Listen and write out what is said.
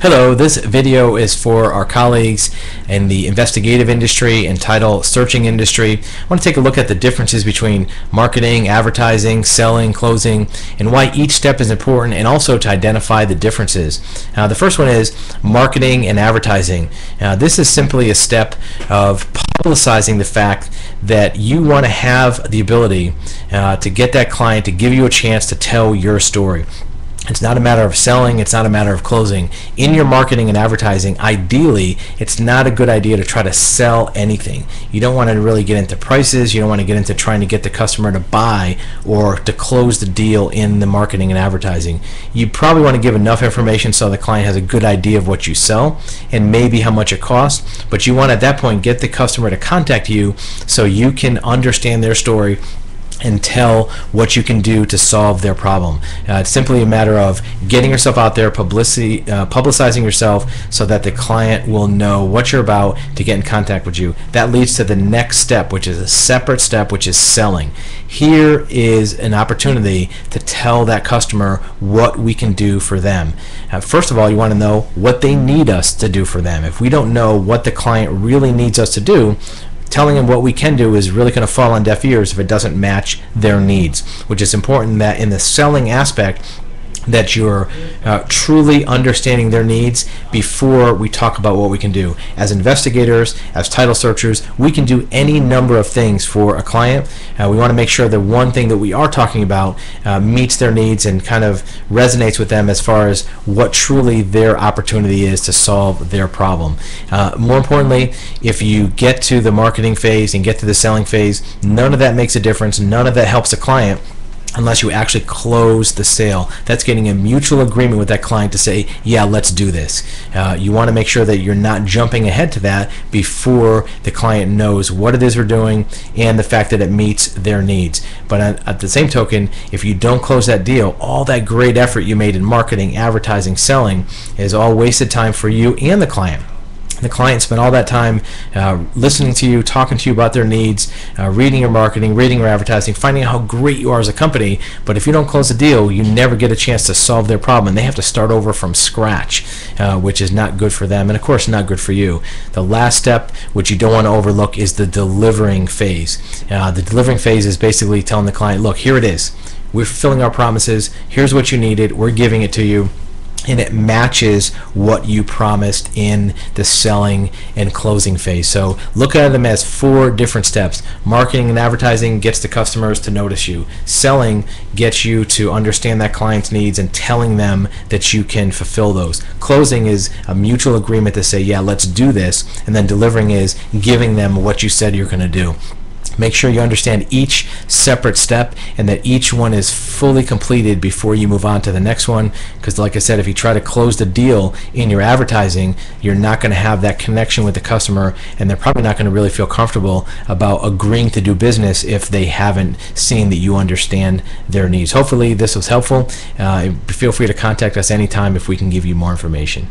Hello, this video is for our colleagues in the investigative industry and title searching industry. I want to take a look at the differences between marketing, advertising, selling, closing, and why each step is important, and also to identify the differences. The first one is marketing and advertising. This is simply a step of publicizing the fact that you want to have the ability to get that client to give you a chance to tell your story. It's not a matter of selling, it's not a matter of closing. In your marketing and advertising, ideally, it's not a good idea to try to sell anything. You don't want to really get into prices, you don't want to get into trying to get the customer to buy or to close the deal in the marketing and advertising. You probably want to give enough information so the client has a good idea of what you sell and maybe how much it costs, but you want at that point get the customer to contact you so you can understand their story and tell what you can do to solve their problem. It's simply a matter of getting yourself out there, publicizing yourself so that the client will know what you're about to get in contact with you. That leads to the next step, which is a separate step, which is selling. Here is an opportunity to tell that customer what we can do for them. First of all, you want to know what they need us to do for them. If we don't know what the client really needs us to do, telling them what we can do is really going to fall on deaf ears if it doesn't match their needs, which is important that in the selling aspect that you're truly understanding their needs before we talk about what we can do. As investigators, as title searchers, we can do any number of things for a client. We want to make sure that one thing that we are talking about meets their needs and kind of resonates with them as far as what truly their opportunity is to solve their problem. More importantly, if you get to the marketing phase and get to the selling phase, none of that makes a difference, none of that helps the client unless you actually close the sale. That's getting a mutual agreement with that client to say, yeah, let's do this. You want to make sure that you're not jumping ahead to that before the client knows what it is we're doing and the fact that it meets their needs. But at the same token, if you don't close that deal, all that great effort you made in marketing, advertising, selling is all wasted time for you and the client. The client spent all that time listening to you, talking to you about their needs, reading your marketing, reading your advertising, finding out how great you are as a company. But if you don't close the deal, you never get a chance to solve their problem, and they have to start over from scratch, which is not good for them and, of course, not good for you. The last step, which you don't want to overlook, is the delivering phase. The delivering phase is basically telling the client, look, here it is. We're fulfilling our promises. Here's what you needed. We're giving it to you. And it matches what you promised in the selling and closing phase. So look at them as 4 different steps. Marketing and advertising gets the customers to notice you. Selling gets you to understand that client's needs and telling them that you can fulfill those. Closing is a mutual agreement to say, yeah, let's do this. And then delivering is giving them what you said you're going to do. Make sure you understand each separate step and that each one is fully completed before you move on to the next one, because like I said, if you try to close the deal in your advertising, you're not going to have that connection with the customer, and they're probably not going to really feel comfortable about agreeing to do business if they haven't seen that you understand their needs. Hopefully this was helpful. Feel free to contact us anytime if we can give you more information.